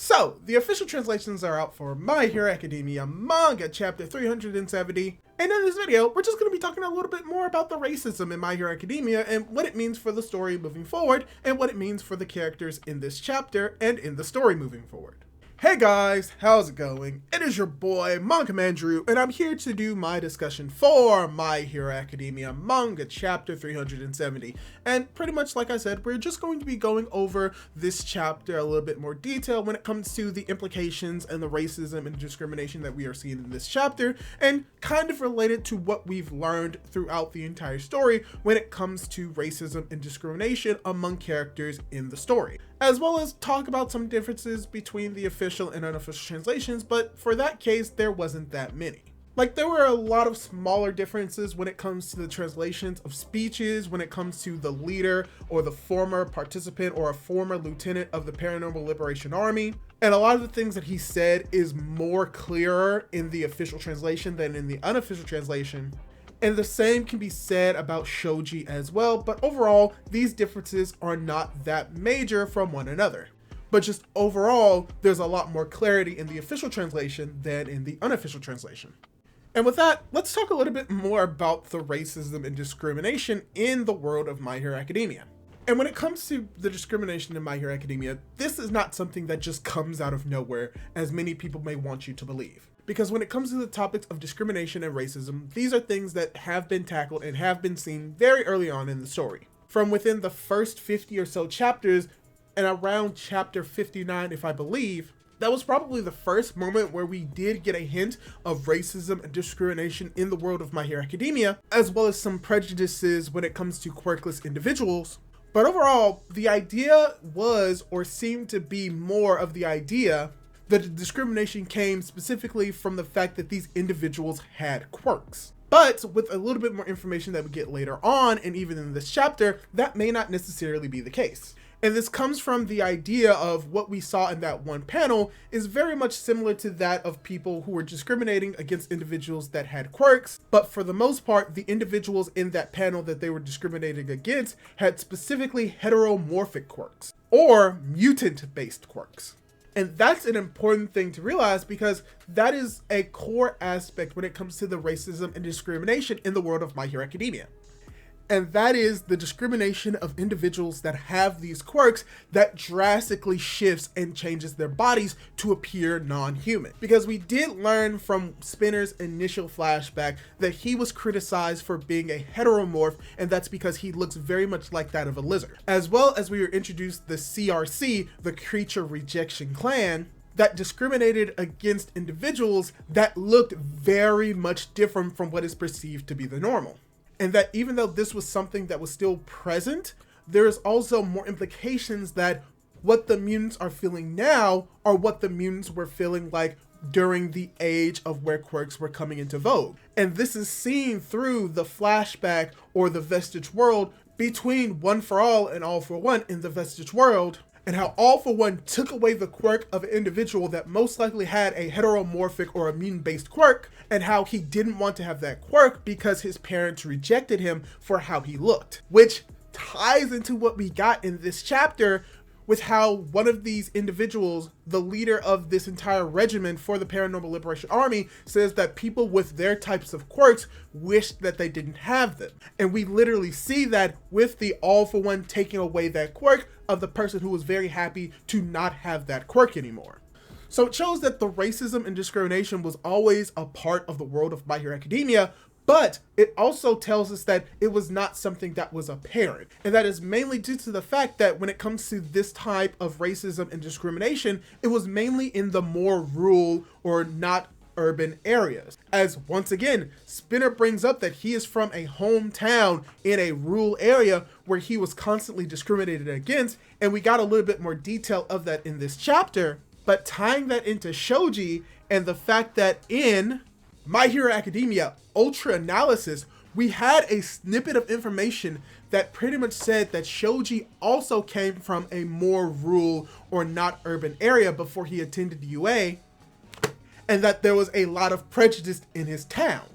So, the official translations are out for My Hero Academia Manga Chapter 370, and in this video, we're just going to be talking a little bit more about the racism in My Hero Academia and what it means for the story moving forward, and what it means for the characters in this chapter and in the story moving forward. Hey guys, how's it going? It is your boy, Manga Andrew, and I'm here to do my discussion for My Hero Academia Manga Chapter 370. And pretty much like I said, we're just going to be going over this chapter a little bit more detail when it comes to the implications and the racism and discrimination that we are seeing in this chapter, and kind of related to what we've learned throughout the entire story when it comes to racism and discrimination among characters in the story, as well as talk about some differences between the official and unofficial translations, but for that case, there wasn't that many. Like, there were a lot of smaller differences when it comes to the translations of speeches, when it comes to the leader or the former participant or a former lieutenant of the Paranormal Liberation Army. And a lot of the things that he said is more clearer in the official translation than in the unofficial translation. And the same can be said about SHOJI as well, but overall, these differences are not that major from one another. But just overall, there's a lot more clarity in the official translation than in the unofficial translation. And with that, let's talk a little bit more about the racism and discrimination in the world of My Hero Academia. And when it comes to the discrimination in My Hero Academia, this is not something that just comes out of nowhere, as many people may want you to believe. Because when it comes to the topics of discrimination and racism, these are things that have been tackled and have been seen very early on in the story. From within the first 50 or so chapters, and around chapter 59, if I believe, that was probably the first moment where we did get a hint of racism and discrimination in the world of My Hero Academia, as well as some prejudices when it comes to quirkless individuals. But overall, the idea was, or seemed to be more of the idea, that the discrimination came specifically from the fact that these individuals had quirks. But with a little bit more information that we get later on, and even in this chapter, that may not necessarily be the case. And this comes from the idea of what we saw in that one panel is very much similar to that of people who were discriminating against individuals that had quirks. But for the most part, the individuals in that panel that they were discriminating against had specifically heteromorphic quirks or mutant-based quirks. And that's an important thing to realize, because that is a core aspect when it comes to the racism and discrimination in the world of My Hero Academia. And that is the discrimination of individuals that have these quirks that drastically shifts and changes their bodies to appear non-human. Because we did learn from Spinner's initial flashback that he was criticized for being a heteromorph, and that's because he looks very much like that of a lizard. As well as we were introduced the CRC, the Creature Rejection Clan, that discriminated against individuals that looked very much different from what is perceived to be the normal. And that even though this was something that was still present, there is also more implications that what the mutants are feeling now are what the mutants were feeling like during the age of where quirks were coming into vogue. And this is seen through the flashback or the vestige world between One for All and All for One in the vestige world, and how All for One took away the quirk of an individual that most likely had a heteromorphic or a mutant-based quirk, and how he didn't want to have that quirk because his parents rejected him for how he looked. Which ties into what we got in this chapter with how one of these individuals, the leader of this entire regiment for the Paranormal Liberation Army, says that people with their types of quirks wish that they didn't have them. And we literally see that with the All for One taking away that quirk of the person who was very happy to not have that quirk anymore. So it shows that the racism and discrimination was always a part of the world of My Hero Academia, but it also tells us that it was not something that was apparent. And that is mainly due to the fact that when it comes to this type of racism and discrimination, it was mainly in the more rural or not urban areas. As once again, Spinner brings up that he is from a hometown in a rural area where he was constantly discriminated against, and we got a little bit more detail of that in this chapter. But tying that into SHOJI and the fact that in My Hero Academia Ultra Analysis, we had a snippet of information that pretty much said that SHOJI also came from a more rural or not urban area before he attended UA, and that there was a lot of prejudice in his town.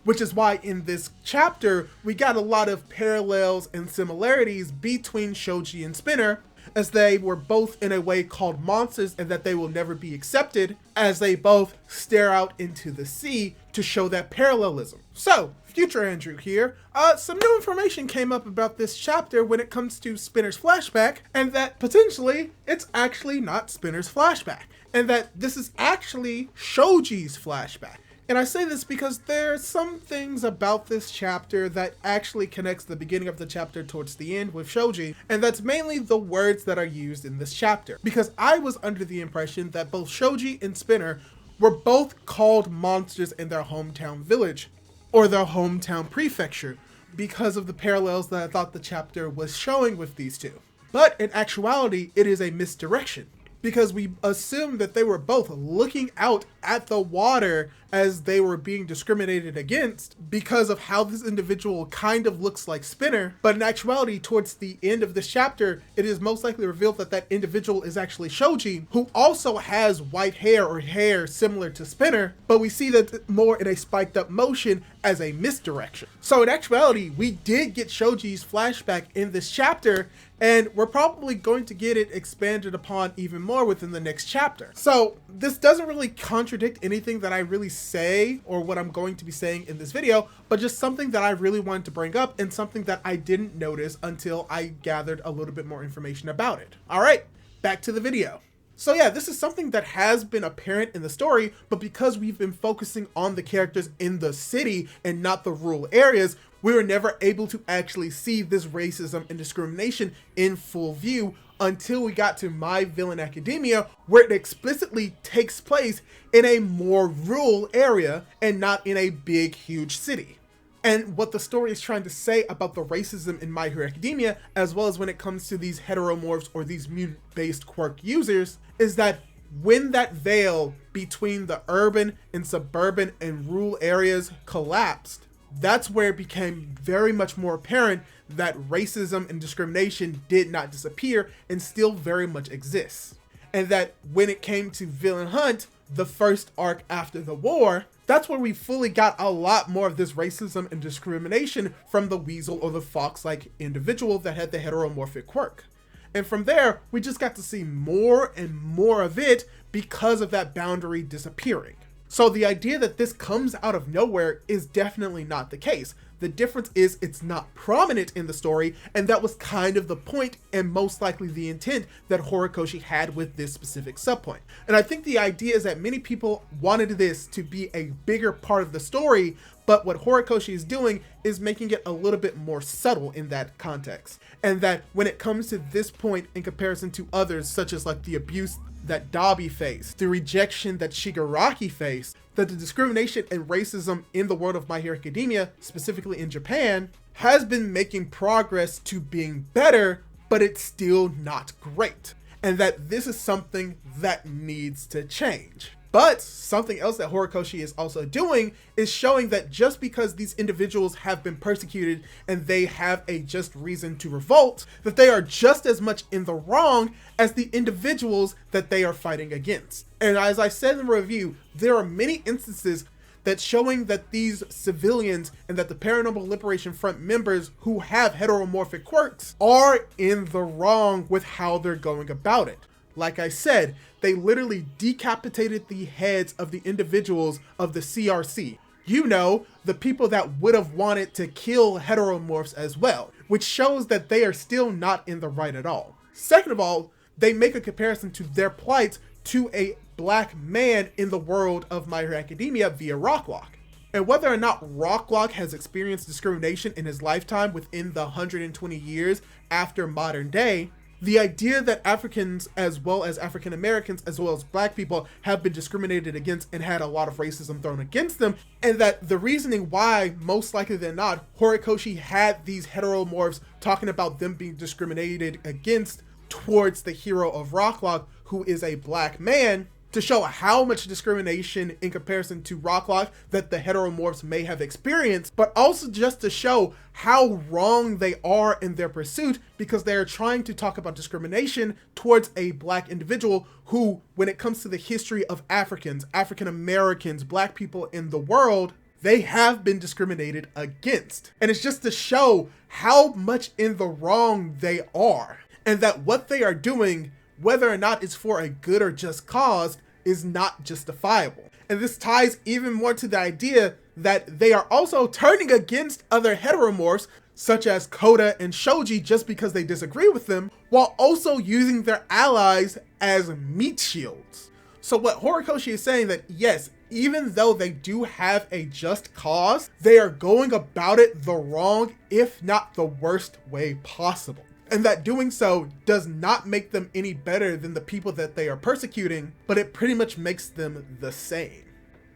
Which is why in this chapter, we got a lot of parallels and similarities between SHOJI and Spinner, as they were both in a way called monsters and that they will never be accepted, as they both stare out into the sea to show that parallelism. So, Future Andrew here. Some new information came up about this chapter when it comes to Spinner's flashback, and that potentially it's actually not Spinner's flashback, and that this is actually SHOJI's flashback. And I say this because there are some things about this chapter that actually connects the beginning of the chapter towards the end with SHOJI, and that's mainly the words that are used in this chapter. Because I was under the impression that both SHOJI and Spinner were both called monsters in their hometown village, or their hometown prefecture, because of the parallels that I thought the chapter was showing with these two. But in actuality, it is a misdirection, because we assume that they were both looking out at the water as they were being discriminated against because of how this individual kind of looks like Spinner. But in actuality, towards the end of this chapter, it is most likely revealed that that individual is actually SHOJI, who also has white hair or hair similar to Spinner, but we see that more in a spiked up motion as a misdirection. So in actuality, we did get SHOJI's flashback in this chapter, and we're probably going to get it expanded upon even more within the next chapter. So this doesn't really contradict anything that I really say or what I'm going to be saying in this video, but just something that I really wanted to bring up and something that I didn't notice until I gathered a little bit more information about it. All right, back to the video. So yeah, this is something that has been apparent in the story, but because we've been focusing on the characters in the city and not the rural areas, we were never able to actually see this racism and discrimination in full view until we got to My Villain Academia, where it explicitly takes place in a more rural area and not in a big, huge city. And what the story is trying to say about the racism in My Hero Academia, as well as when it comes to these heteromorphs or these mutant-based quirk users, is that when that veil between the urban and suburban and rural areas collapsed, that's where it became very much more apparent that racism and discrimination did not disappear and still very much exists. And that when it came to Villain Hunt, the first arc after the war, that's where we fully got a lot more of this racism and discrimination from the weasel or the fox-like individual that had the heteromorphic quirk. And from there, we just got to see more and more of it because of that boundary disappearing. So the idea that this comes out of nowhere is definitely not the case. The difference is it's not prominent in the story, and that was kind of the point and most likely the intent that Horikoshi had with this specific subpoint. And I think the idea is that many people wanted this to be a bigger part of the story, but what Horikoshi is doing is making it a little bit more subtle in that context. And that when it comes to this point in comparison to others, such as like the abuse that Dabi faced, the rejection that Shigaraki faced, that the discrimination and racism in the world of My Hero Academia, specifically in Japan, has been making progress to being better, but it's still not great. And that this is something that needs to change. But something else that Horikoshi is also doing is showing that just because these individuals have been persecuted and they have a just reason to revolt, that they are just as much in the wrong as the individuals that they are fighting against. And as I said in the review, there are many instances that showing that these civilians and that the Paranormal Liberation Front members who have heteromorphic quirks are in the wrong with how they're going about it. Like I said, they literally decapitated the heads of the individuals of the CRC. You know, the people that would have wanted to kill heteromorphs as well, which shows that they are still not in the right at all. Second of all, they make a comparison to their plight to a black man in the world of My Hero Academia via Rocklock. And whether or not Rocklock has experienced discrimination in his lifetime within the 120 years after modern day, the idea that Africans, as well as African Americans, as well as black people, have been discriminated against and had a lot of racism thrown against them, and that the reasoning why, most likely than not, Horikoshi had these heteromorphs talking about them being discriminated against towards the hero of Rocklock, who is a black man, to show how much discrimination in comparison to Rocklock that the heteromorphs may have experienced, but also just to show how wrong they are in their pursuit, because they are trying to talk about discrimination towards a black individual who, when it comes to the history of Africans, African Americans, black people in the world, they have been discriminated against. And it's just to show how much in the wrong they are. and that what they are doing, whether or not it's for a good or just cause, is not justifiable. And this ties even more to the idea that they are also turning against other heteromorphs, such as Koda and Shoji, just because they disagree with them, while also using their allies as meat shields. So what Horikoshi is saying that yes, even though they do have a just cause, they are going about it the wrong, if not the worst way possible. And that doing so does not make them any better than the people that they are persecuting, but it pretty much makes them the same.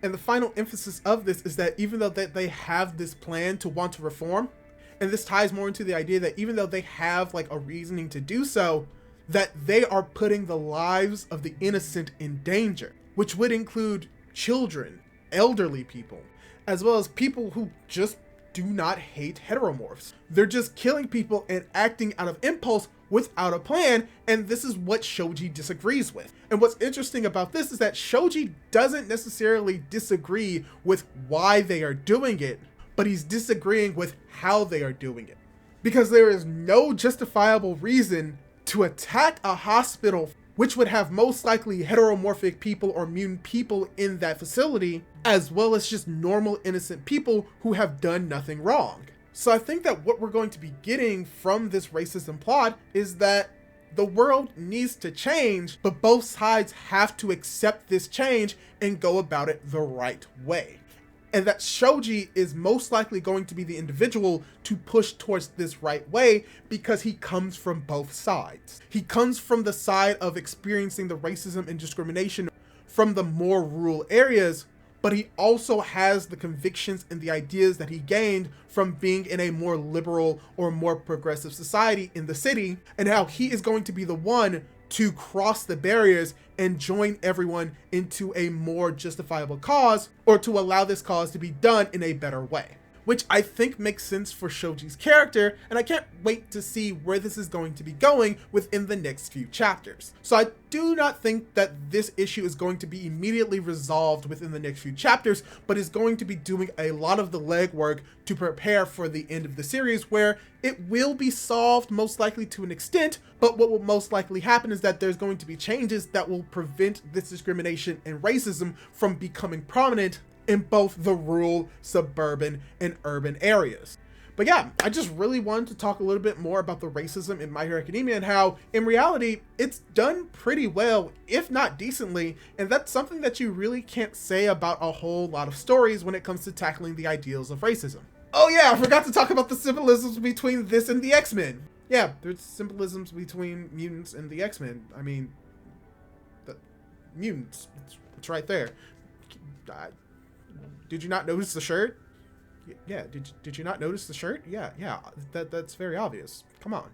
And the final emphasis of this is that even though they have this plan to want to reform, and this ties more into the idea that even though they have like a reasoning to do so, that they are putting the lives of the innocent in danger, which would include children, elderly people, as well as people who just do not hate heteromorphs. They're just killing people and acting out of impulse without a plan, and this is what Shoji disagrees with. And what's interesting about this is that Shoji doesn't necessarily disagree with why they are doing it, but he's disagreeing with how they are doing it. Because there is no justifiable reason to attack a hospital which would have most likely heteromorphic people or mutant people in that facility, as well as just normal innocent people who have done nothing wrong. So I think that what we're going to be getting from this racism plot is that the world needs to change, but both sides have to accept this change and go about it the right way. And that Shoji is most likely going to be the individual to push towards this right way because he comes from both sides. He comes from the side of experiencing the racism and discrimination from the more rural areas, but he also has the convictions and the ideas that he gained from being in a more liberal or more progressive society in the city, and how he is going to be the one to cross the barriers and join everyone into a more justifiable cause, or to allow this cause to be done in a better way. Which I think makes sense for Shoji's character, and I can't wait to see where this is going to be going within the next few chapters. So I do not think that this issue is going to be immediately resolved within the next few chapters, but is going to be doing a lot of the legwork to prepare for the end of the series, where it will be solved most likely to an extent, but what will most likely happen is that there's going to be changes that will prevent this discrimination and racism from becoming prominent in both the rural, suburban, and urban areas. But yeah, I just really wanted to talk a little bit more about the racism in My Hero Academia and how, in reality, it's done pretty well, if not decently, and that's something that you really can't say about a whole lot of stories when it comes to tackling the ideals of racism. Oh yeah, I forgot to talk about the symbolisms between this and the X-Men. Yeah, there's symbolisms between mutants and the X-Men. I mean, the mutants, it's right there. Did you not notice the shirt? Yeah, did you not notice the shirt? Yeah, that's very obvious. Come on.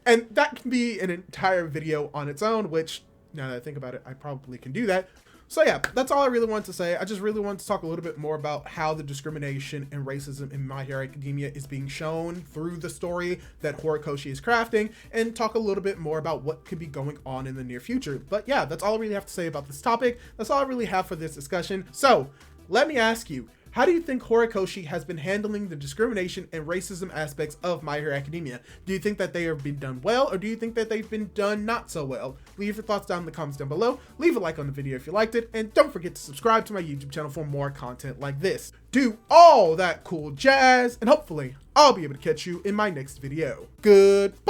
And that can be an entire video on its own, which, now that I think about it, I probably can do that. So yeah, that's all I really wanted to say. I just really wanted to talk a little bit more about how the discrimination and racism in My Hero Academia is being shown through the story that Horikoshi is crafting, and talk a little bit more about what could be going on in the near future. But yeah, that's all I really have to say about this topic. That's all I really have for this discussion. So let me ask you, how do you think Horikoshi has been handling the discrimination and racism aspects of My Hero Academia? Do you think that they have been done well, or do you think that they've been done not so well? Leave your thoughts down in the comments down below, leave a like on the video if you liked it, and don't forget to subscribe to my YouTube channel for more content like this. Do all that cool jazz, and hopefully I'll be able to catch you in my next video. Goodbye!